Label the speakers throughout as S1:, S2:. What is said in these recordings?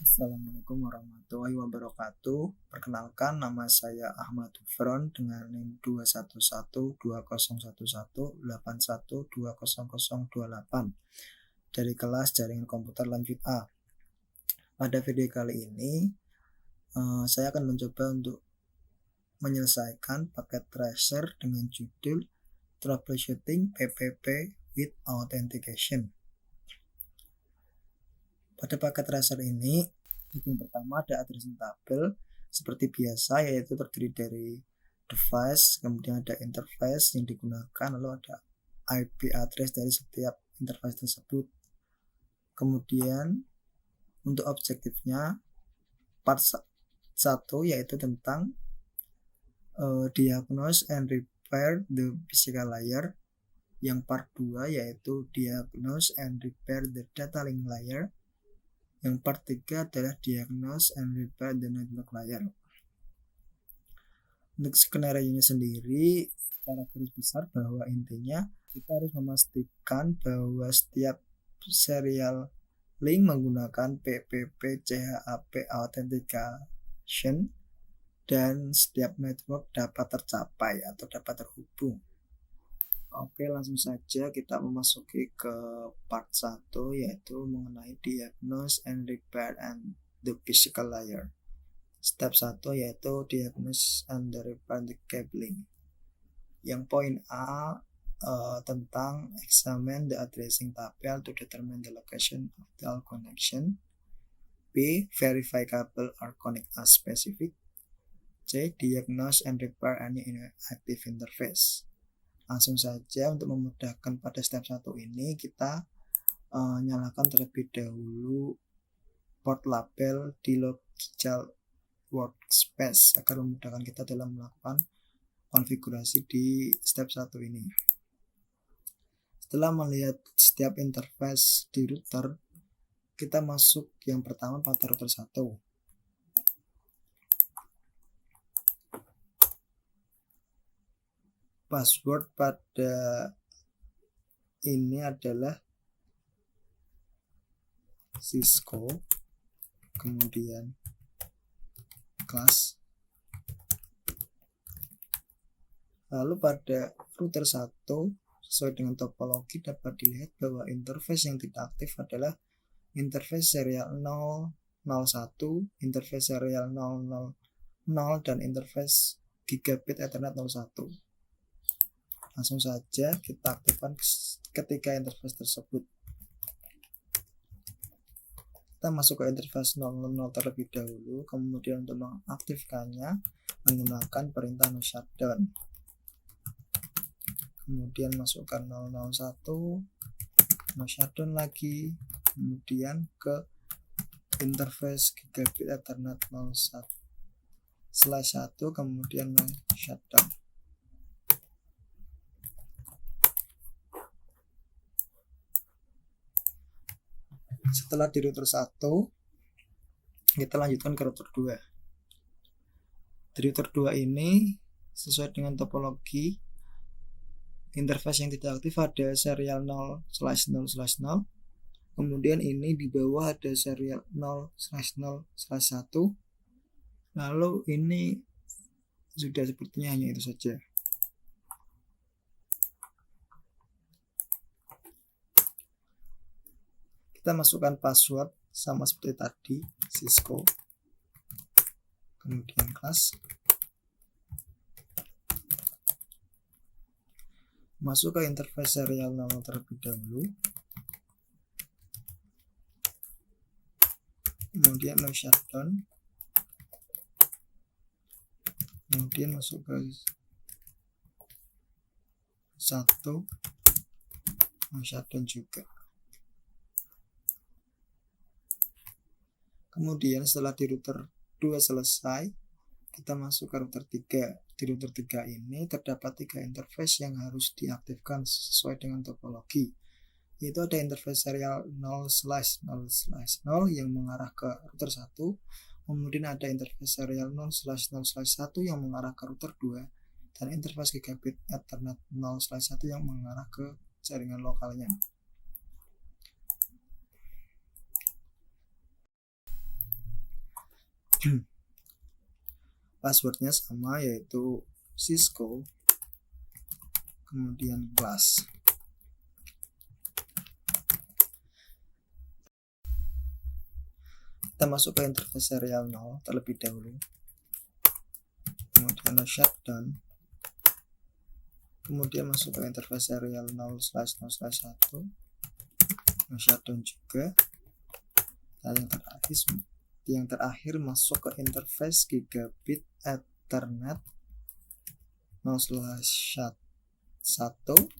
S1: Assalamualaikum warahmatullahi wabarakatuh. Perkenalkan, nama saya Ahmad Ufron dengan NIM 211201181200028 dari kelas Jaringan Komputer Lanjut A. Pada video kali ini, saya akan mencoba untuk menyelesaikan paket tracer dengan judul Troubleshooting PPP with Authentication. Pada paket tracer ini, yang pertama ada addressing tabel seperti biasa, yaitu terdiri dari device, kemudian ada interface yang digunakan, lalu ada IP address dari setiap interface tersebut. Kemudian untuk objektifnya part 1 yaitu tentang diagnose and repair the physical layer. Yang part 2 yaitu diagnose and repair the data link layer. Yang part 3 adalah diagnose and repair the network layer. Untuk skenario-nya sendiri, secara garis besar bahwa intinya kita harus memastikan bahwa setiap serial link menggunakan PPP CHAP Authentication dan setiap network dapat tercapai atau dapat terhubung. Oke, langsung saja kita memasuki ke part 1 yaitu mengenai diagnose and repair and the physical layer. Step 1 yaitu diagnose and repair the cabling. Yang poin A tentang examine the addressing tabel to determine the location of the all connection. B. Verify cable are connect as specific. C. Diagnose and repair any inactive interface. Langsung saja untuk memudahkan pada step 1 ini kita nyalakan terlebih dahulu port label di logical workspace agar memudahkan kita dalam melakukan konfigurasi di step 1 ini. Setelah melihat setiap interface di router, kita masuk yang pertama pada router 1. Password pada ini adalah Cisco, kemudian class. Lalu pada router 1 sesuai dengan topologi dapat dilihat bahwa interface yang tidak aktif adalah interface serial 001, interface serial 000 dan interface gigabit Ethernet 01. Langsung saja kita aktifkan ketika interface tersebut. Kita masuk ke interface 000 terlebih dahulu, kemudian untuk mengaktifkannya menggunakan perintah no shutdown. Kemudian masukkan 001, no shutdown lagi, kemudian ke interface gigabit Ethernet 01/1, kemudian no shutdown. Setelah di router 1, kita lanjutkan ke router 2. Di router 2 ini sesuai dengan topologi interface yang tidak aktif ada serial 0/0/0. Kemudian ini di bawah ada serial 0/0/1. Lalu ini sudah sepertinya hanya itu saja. Kita masukkan password sama seperti tadi, Cisco, kemudian class, masuk ke interface serial 0 terlebih dahulu, kemudian no shutdown, kemudian masuk ke 1, no shutdown juga. Kemudian setelah di router 2 selesai, kita masuk ke router 3. Di router 3 ini terdapat 3 interface yang harus diaktifkan sesuai dengan topologi. Yaitu ada interface serial 0/0/0 yang mengarah ke router 1, kemudian ada interface serial 0/0/1 yang mengarah ke router 2, dan interface gigabit Ethernet 0/1 yang mengarah ke jaringan lokalnya. Passwordnya sama, yaitu Cisco kemudian class. Kita masuk ke interface serial 0 terlebih dahulu, kemudian shutdown, kemudian masuk ke interface serial 0/0/1, shutdown juga. Dan yang terakhir masuk ke interface gigabit Ethernet 0/1, shutdown.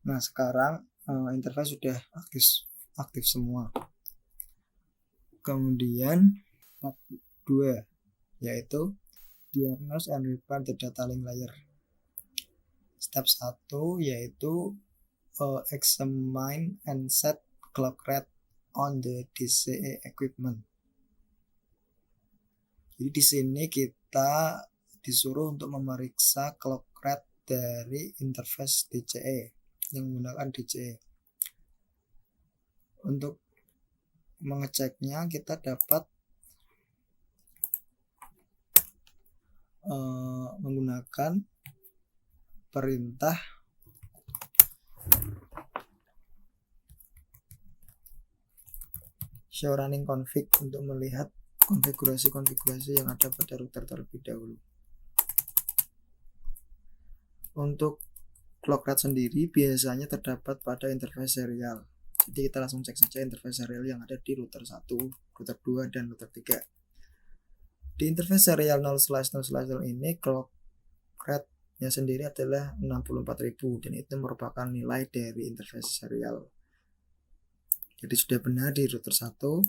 S1: Nah, sekarang interface sudah aktif semua. Kemudian part 2 yaitu diagnose and repair the data link layer. Step 1 yaitu examine and set clock rate on the DCE equipment. Jadi di sini kita disuruh untuk memeriksa clock rate dari interface DCE yang menggunakan DCE. Untuk mengeceknya kita dapat menggunakan perintah show running config untuk melihat konfigurasi yang ada pada router terlebih dahulu. Untuk clock rate sendiri biasanya terdapat pada interface serial. Jadi kita langsung cek saja interface serial yang ada di router 1, router 2, dan router 3. Di interface serial 0/0/0 ini clock rate-nya sendiri adalah 64.000 dan itu merupakan nilai dari interface serial. Jadi sudah benar di router 1.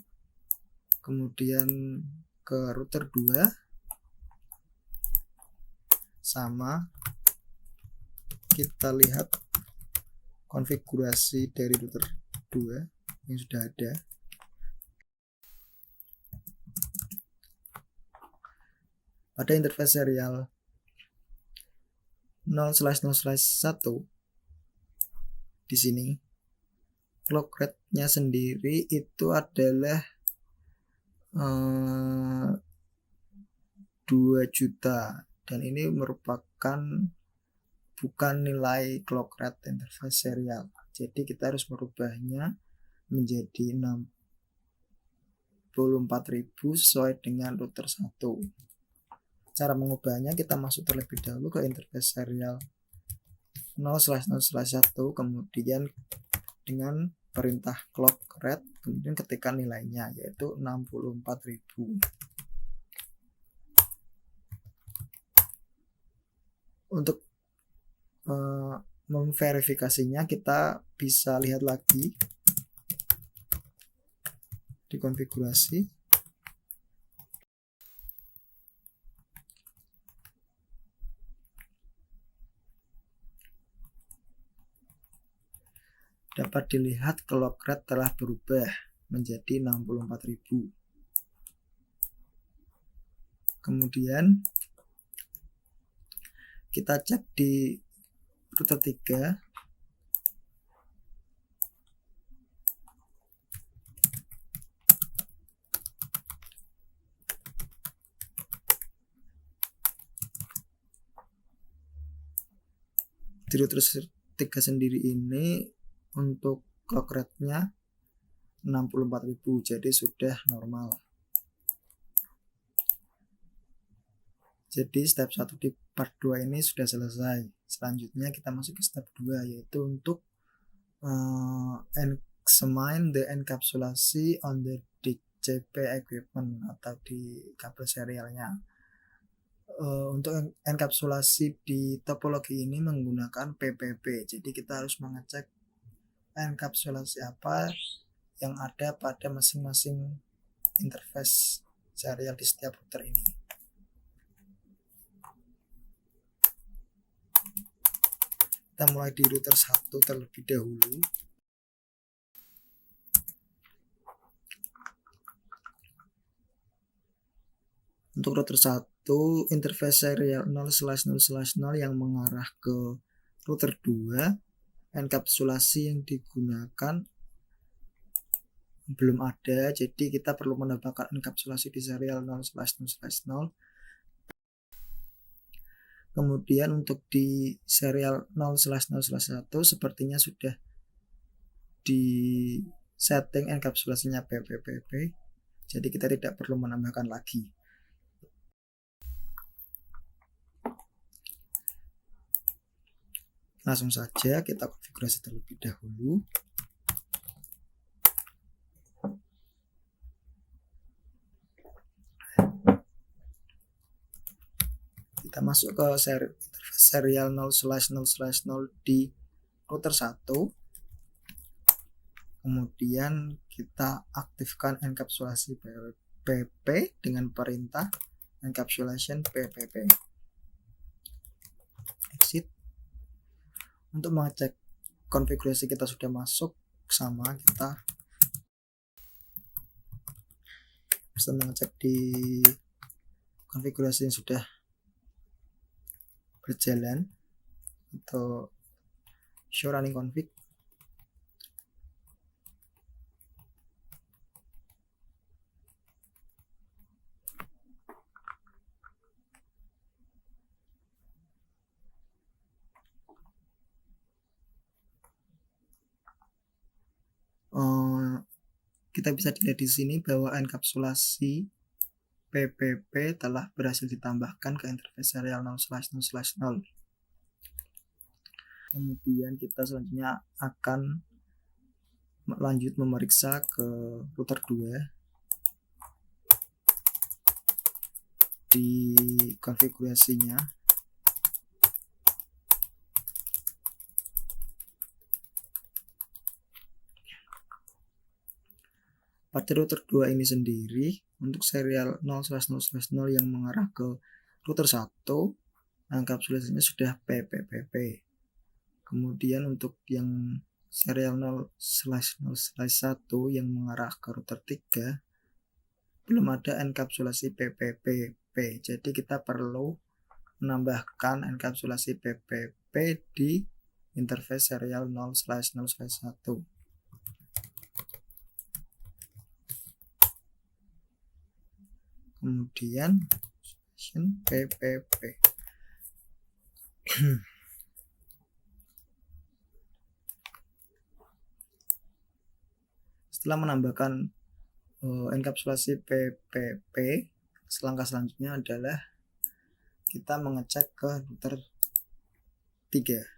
S1: Kemudian ke router 2 sama, kita lihat konfigurasi dari router 2 yang sudah ada. Pada interface serial 0/0/1 di sini clock rate-nya sendiri itu adalah 2 juta dan ini merupakan bukan nilai clock rate interface serial. Jadi kita harus merubahnya menjadi 64.000 sesuai dengan router 1. Cara mengubahnya, kita masuk terlebih dahulu ke interface serial 0/0/1, kemudian dengan perintah clock rate, kemudian ketikkan nilainya yaitu 64.000. Untuk memverifikasinya kita bisa lihat lagi di konfigurasi. Dapat dilihat clock rate telah berubah menjadi 64.000. Kemudian kita cek di router 3. Di router 3 sendiri ini untuk clock rate-nya 64.000, jadi sudah normal. Jadi step 1 di part 2 ini sudah selesai. Selanjutnya kita masuk ke step 2 yaitu untuk examine the encapsulasi on the DCP equipment atau di kabel serialnya. Untuk enkapsulasi di topologi ini menggunakan PPP. Jadi kita harus mengecek enkapsulasi apa yang ada pada masing-masing interface serial di setiap router ini. Kita mulai di router 1 terlebih dahulu. Untuk router 1 interface serial 0/0/0 yang mengarah ke router 2, enkapsulasi yang digunakan belum ada, jadi kita perlu menambahkan enkapsulasi di serial 0/0/0. Kemudian untuk di serial 0/0/1 sepertinya sudah di setting enkapsulasinya PPPP, jadi kita tidak perlu menambahkan lagi. Langsung saja kita konfigurasi terlebih dahulu. Kita masuk ke serial 0/0/0 di router 1. Kemudian kita aktifkan enkapsulasi PPP dengan perintah encapsulation PPP. Exit. Untuk mengecek konfigurasi kita sudah masuk sama, kita bisa mengecek di konfigurasi yang sudah berjalan atau show running config. Kita bisa dilihat di sini bahwa enkapsulasi PPP telah berhasil ditambahkan ke interface serial 0/0/0. Kemudian kita selanjutnya akan lanjut memeriksa ke router 2 di konfigurasinya. Pada router 2 ini sendiri, untuk serial 0/0/0 yang mengarah ke router 1, enkapsulasinya sudah PPPP. Kemudian untuk yang serial 0/0/1 yang mengarah ke router 3, belum ada enkapsulasi PPPP. Jadi kita perlu menambahkan enkapsulasi PPP di interface serial 0/0/1. Kemudian PPP. Setelah menambahkan enkapsulasi PPP, langkah selanjutnya adalah kita mengecek ke router 3.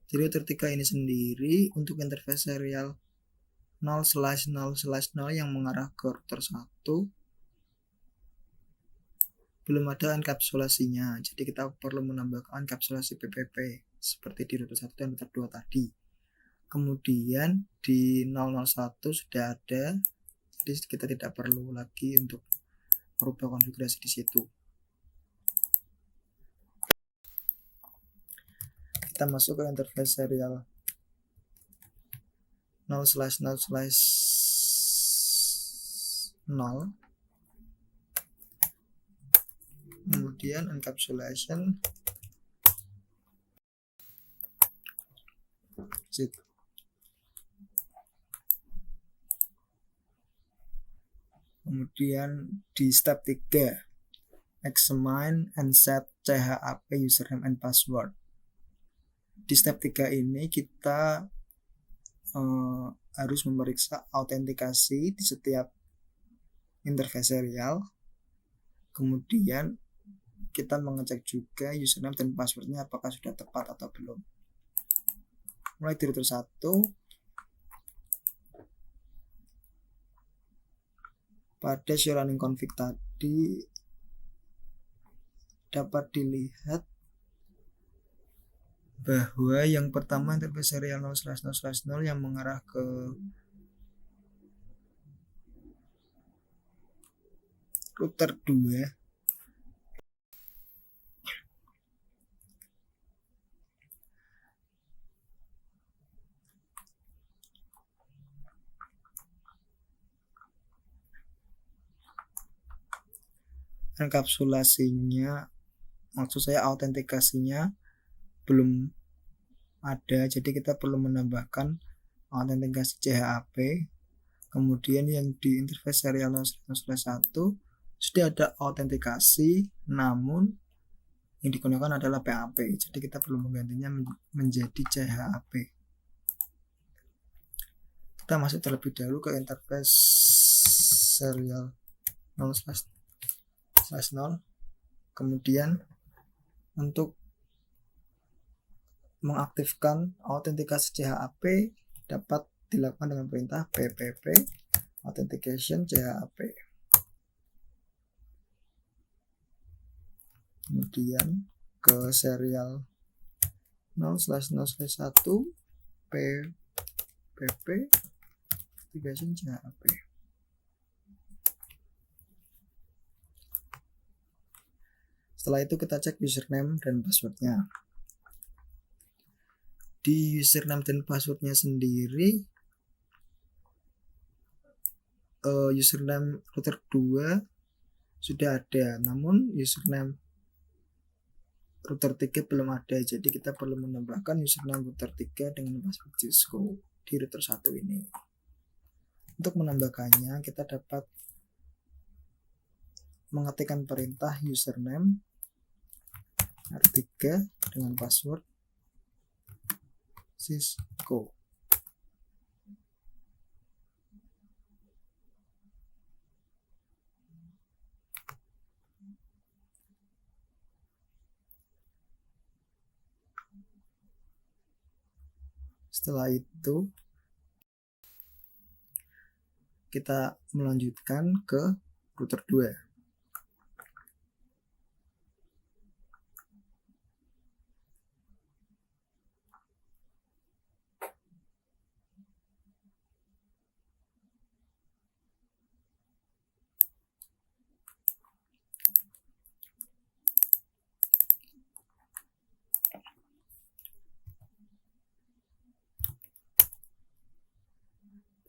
S1: Jadi router 3 ini sendiri untuk interface serial 0/0/0 yang mengarah ke router 1 belum ada enkapsulasinya, jadi kita perlu menambahkan enkapsulasi PPP seperti di router 1 dan router 2 tadi. Kemudian di 0/0/1 sudah ada, jadi kita tidak perlu lagi untuk merubah konfigurasi di situ. Kita masuk ke interface serial 0/0/0, kemudian encapsulation zip. Kemudian di step 3, examine and set CHAP username and password. Di step 3 ini kita harus memeriksa autentikasi di setiap interface serial. Kemudian kita mengecek juga username dan passwordnya apakah sudah tepat atau belum. Mulai dari router 1, pada show running config tadi dapat dilihat bahwa yang pertama interface serial 0/0/0 yang mengarah ke router 2 enkapsulasinya, maksud saya autentikasinya belum ada, jadi kita perlu menambahkan autentikasi CHAP. Kemudian yang di interface serial 0/1 sudah ada autentikasi, namun yang digunakan adalah PAP, jadi kita perlu menggantinya menjadi CHAP. Kita masuk terlebih dahulu ke interface serial 0/0. Kemudian untuk mengaktifkan autentikasi CHAP dapat dilakukan dengan perintah ppp authentication CHAP. Kemudian ke serial 0/0/1 ppp authentication CHAP. Setelah itu kita cek username dan passwordnya. Di username dan passwordnya sendiri, username router 2 sudah ada, namun username router 3 belum ada, jadi kita perlu menambahkan username router 3 dengan password Cisco di router 1 ini. Untuk menambahkannya, kita dapat mengetikkan perintah username R3 dengan password Cisco. Setelah itu kita melanjutkan ke router 2.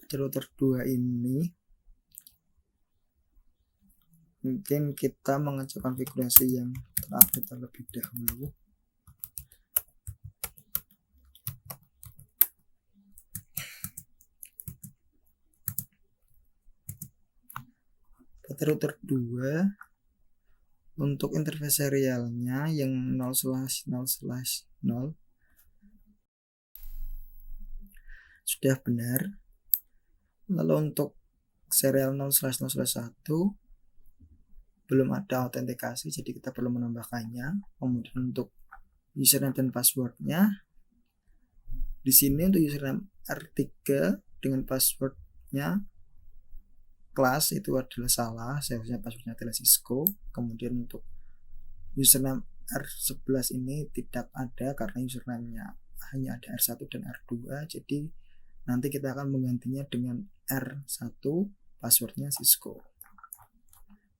S1: Di router 2 ini mungkin kita mengecek konfigurasi yang terupdate terlebih dahulu. Pada router 2 untuk interface serialnya yang 0/0/0 sudah benar. Lalu untuk serial 0/0/1 belum ada autentikasi, jadi kita perlu menambahkannya. Kemudian untuk username dan passwordnya, di sini untuk username R3 dengan passwordnya kelas itu adalah salah, seharusnya passwordnya adalah Cisco. Kemudian untuk username R11 ini tidak ada karena username-nya hanya ada R1 dan R2, jadi nanti kita akan menggantinya dengan R1, passwordnya Cisco.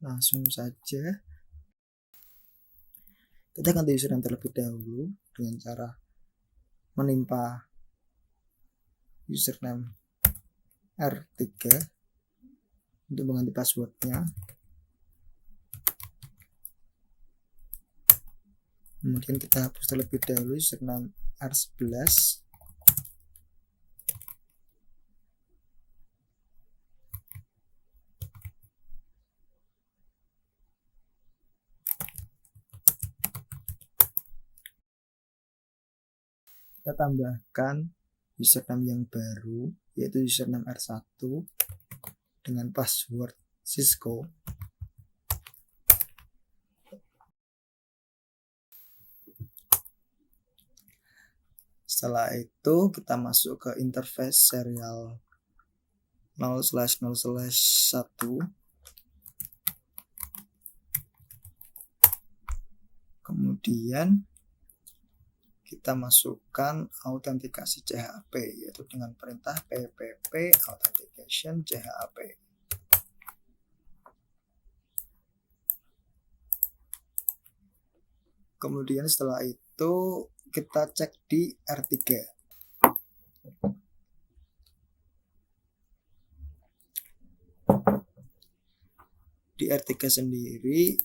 S1: Langsung saja kita ganti username terlebih dahulu dengan cara menimpa username R3 untuk mengganti passwordnya. Kemudian kita hapus terlebih dahulu username R11. Kita tambahkan username yang baru, yaitu username R1 dengan password Cisco. Setelah itu kita masuk ke interface serial 0/0/1. Kemudian kita masukkan autentikasi CHAP, yaitu dengan perintah ppp authentication CHAP. Kemudian setelah itu kita cek di R3. Di R3 sendiri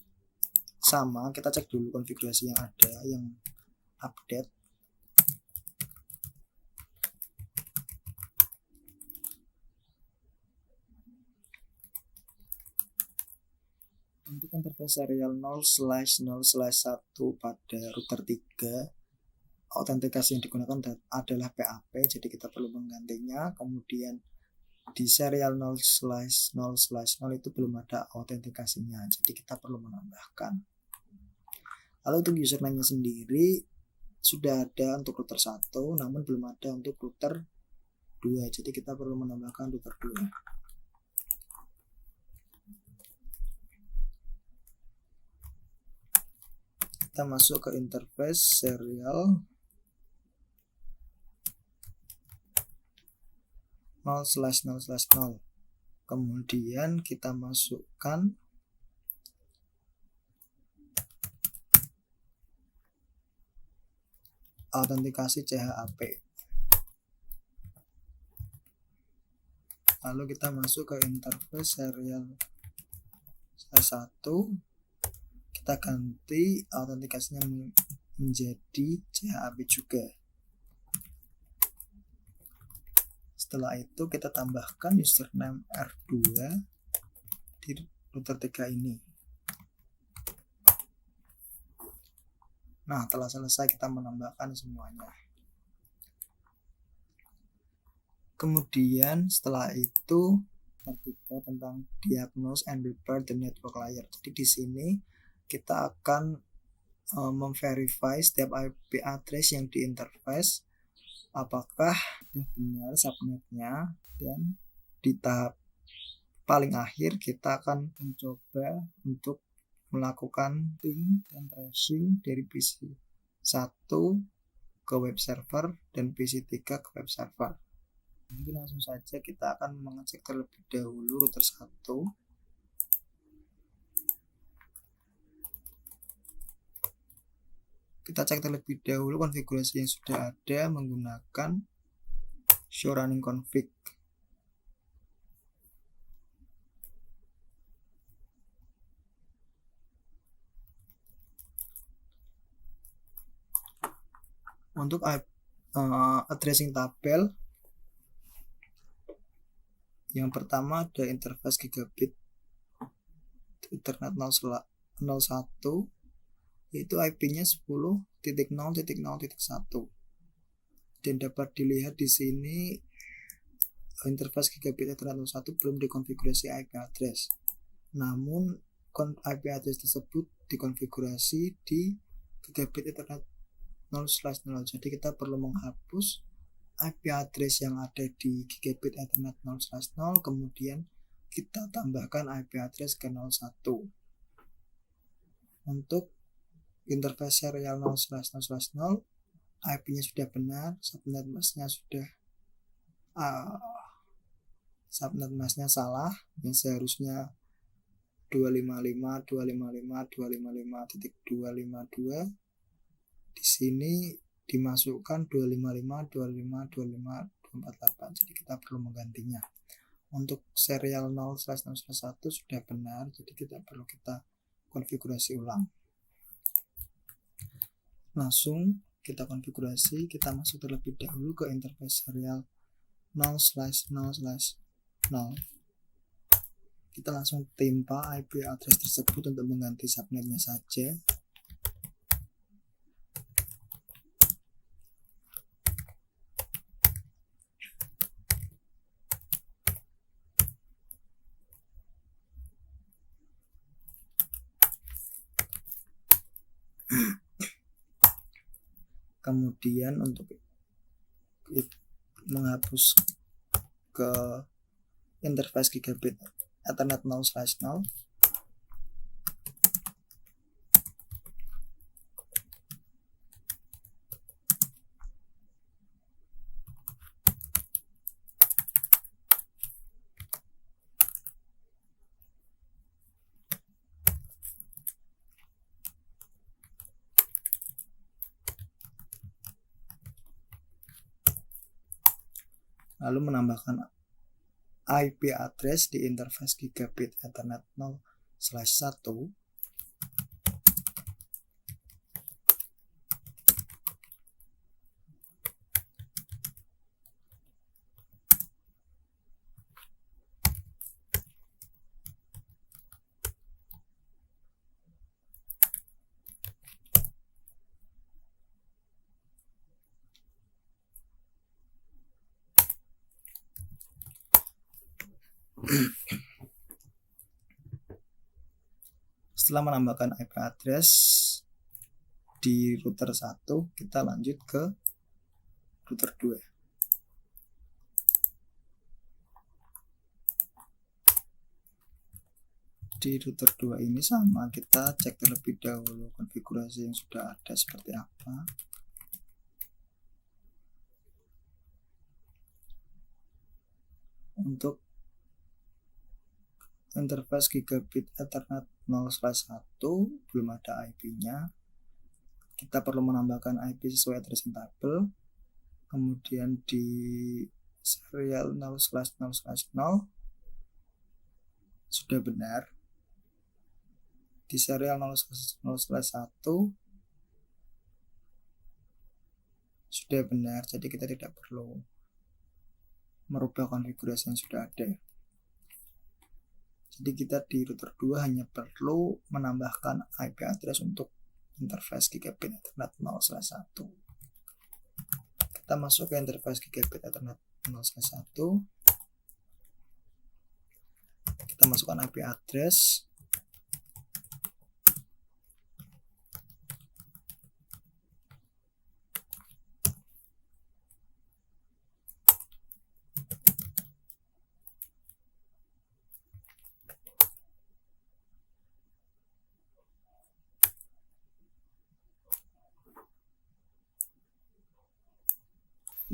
S1: sama, kita cek dulu konfigurasi yang ada, yang update. Untuk interface serial 0/0/1 pada router 3, autentikasi yang digunakan adalah PAP, jadi kita perlu menggantinya. Kemudian di serial 0/0/0 itu belum ada autentikasinya, jadi kita perlu menambahkan. Lalu untuk username-nya sendiri sudah ada untuk router 1, namun belum ada untuk router 2, jadi kita perlu menambahkan router 2. Kita masuk ke interface serial 0/0/0. Kemudian kita masukkan autentikasi CHAP. Lalu kita masuk ke interface serial 1. Kita ganti autentikasinya menjadi CHAP juga. Setelah itu kita tambahkan username R2 di router 3 ini. Nah, telah selesai kita menambahkan semuanya. Kemudian setelah itu ketiga tentang diagnose and repair the network layer. Jadi di sini kita akan memverify setiap IP address yang di interface apakah benar subnetnya, dan di tahap paling akhir kita akan mencoba untuk melakukan ping dan tracing dari PC 1 ke web server dan PC 3 ke web server. Mungkin langsung saja kita akan mengecek terlebih dahulu router 1. Kita cek terlebih dahulu konfigurasi yang sudah ada menggunakan show running config. Untuk addressing tabel, yang pertama ada interface gigabit Ethernet 0/1, yaitu IP-nya 10.0.0.1, dan dapat dilihat di sini interface gigabit Ethernet 01 belum dikonfigurasi IP address, namun IP address tersebut dikonfigurasi di gigabit Ethernet 0/0. Jadi kita perlu menghapus IP address yang ada di gigabit Ethernet 0/0, kemudian kita tambahkan IP address ke 01. Untuk interface serial 0/0/0, IP-nya sudah benar, subnet masknya sudah subnet masknya salah, yang seharusnya 255.255.255.252. Di sini dimasukkan 255.255.248, jadi kita perlu menggantinya. Untuk serial 0/0/1 sudah benar, jadi kita perlu konfigurasi ulang. Langsung kita konfigurasi, kita masuk terlebih dahulu ke interface serial 0/0/0. Kita langsung timpa IP address tersebut untuk mengganti subnetnya saja. Kemudian untuk menghapus ke interface gigabit Ethernet 0/0, lalu menambahkan IP address di interface gigabit Ethernet 0/1. Setelah menambahkan IP address di router 1, kita lanjut ke router 2. Di router 2 ini sama, kita cek terlebih dahulu konfigurasi yang sudah ada seperti apa. Untuk interface gigabit Ethernet 0/1 belum ada IP-nya. Kita perlu menambahkan IP sesuai addressing table. Kemudian di serial 0/0/0 sudah benar. Di serial 0/1 sudah benar, jadi kita tidak perlu merubah konfigurasi yang sudah ada. Jadi kita di router 2 hanya perlu menambahkan IP address untuk interface gigabit Ethernet 0/1. Kita masuk ke interface gigabit Ethernet 0/1. Kita masukkan IP address.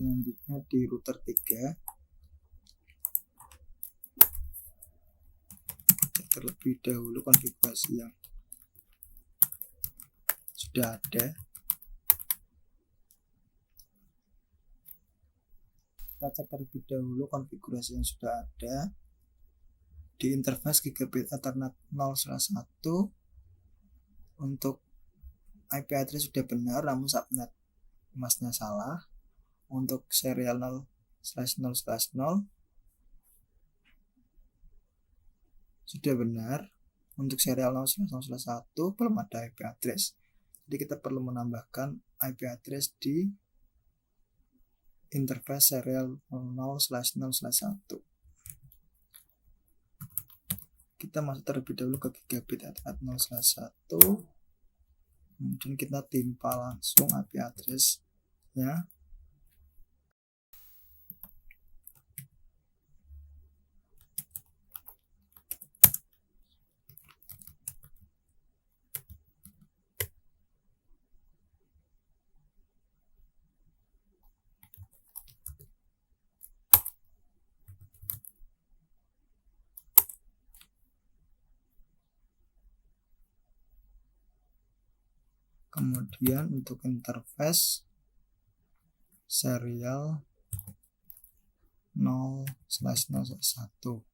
S1: Selanjutnya di router 3, terlebih dahulu konfigurasi yang sudah ada. Kita cek terlebih dahulu konfigurasi yang sudah ada di interface gigabit Ethernet 0/1. Untuk IP address sudah benar, namun subnet masnya salah. Untuk serial 0/0/0 sudah benar. Untuk serial 0/0/1 belum ada IP address. Jadi kita perlu menambahkan IP address di interface serial 0/0/1. Kita masuk terlebih dahulu ke gigabit Ethernet 0/1. Kemudian kita timpa langsung IP address-nya. Kemudian untuk interface serial 0/0/1.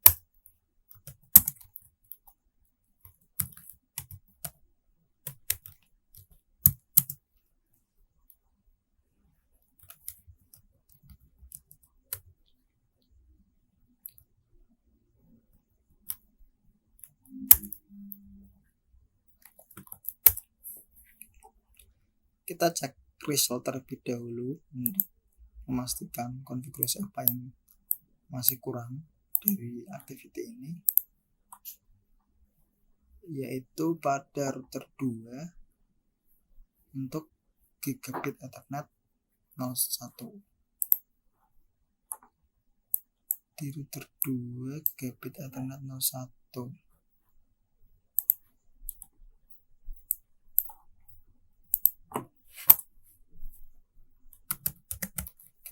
S1: Kita cek result terlebih dahulu untuk memastikan konfigurasi apa yang masih kurang dari activity ini, yaitu pada router 2 untuk gigabit Ethernet 0/1. Di router 2 gigabit Ethernet 0/1.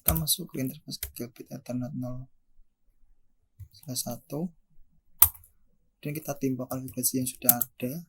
S1: Kita masuk ke interface gigabit Ethernet 0/1 dan kita timpa konfigurasi yang sudah ada.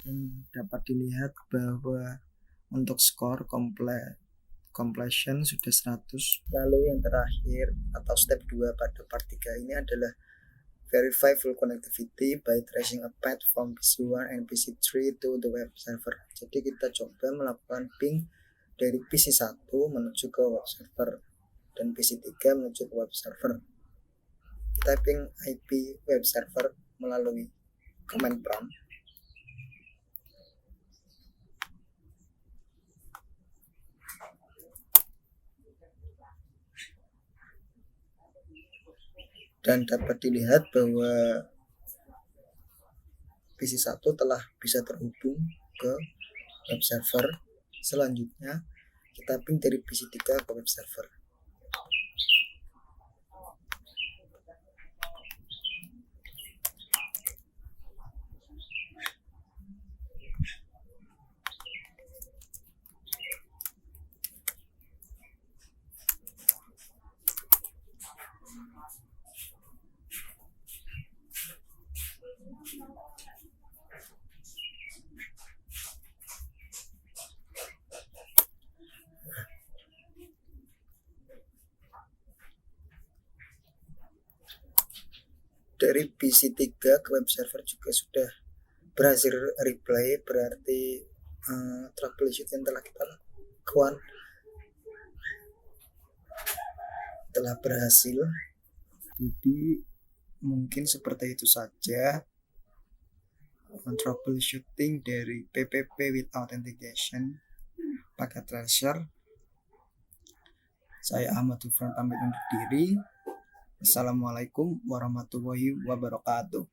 S1: Dan dapat dilihat bahwa untuk skor completion sudah 100. Lalu yang terakhir atau step 2 pada part 3 ini adalah Verify full connectivity by tracing a path from PC1 and PC3 to the web server. Jadi kita coba melakukan ping dari PC1 menuju ke web server dan PC3 menuju ke web server. Kita ping IP web server melalui command prompt. Dan dapat dilihat bahwa PC1 telah bisa terhubung ke web server. Selanjutnya kita ping dari PC3 ke web server. Dari PC3 ke web server juga sudah berhasil reply, berarti troubleshoot yang telah kita lakukan telah berhasil. Jadi mungkin seperti itu saja troubleshooting dari PPP with authentication pakai Tracer. Saya Ahmad Dufran pamit undur diri. Assalamualaikum warahmatullahi wabarakatuh.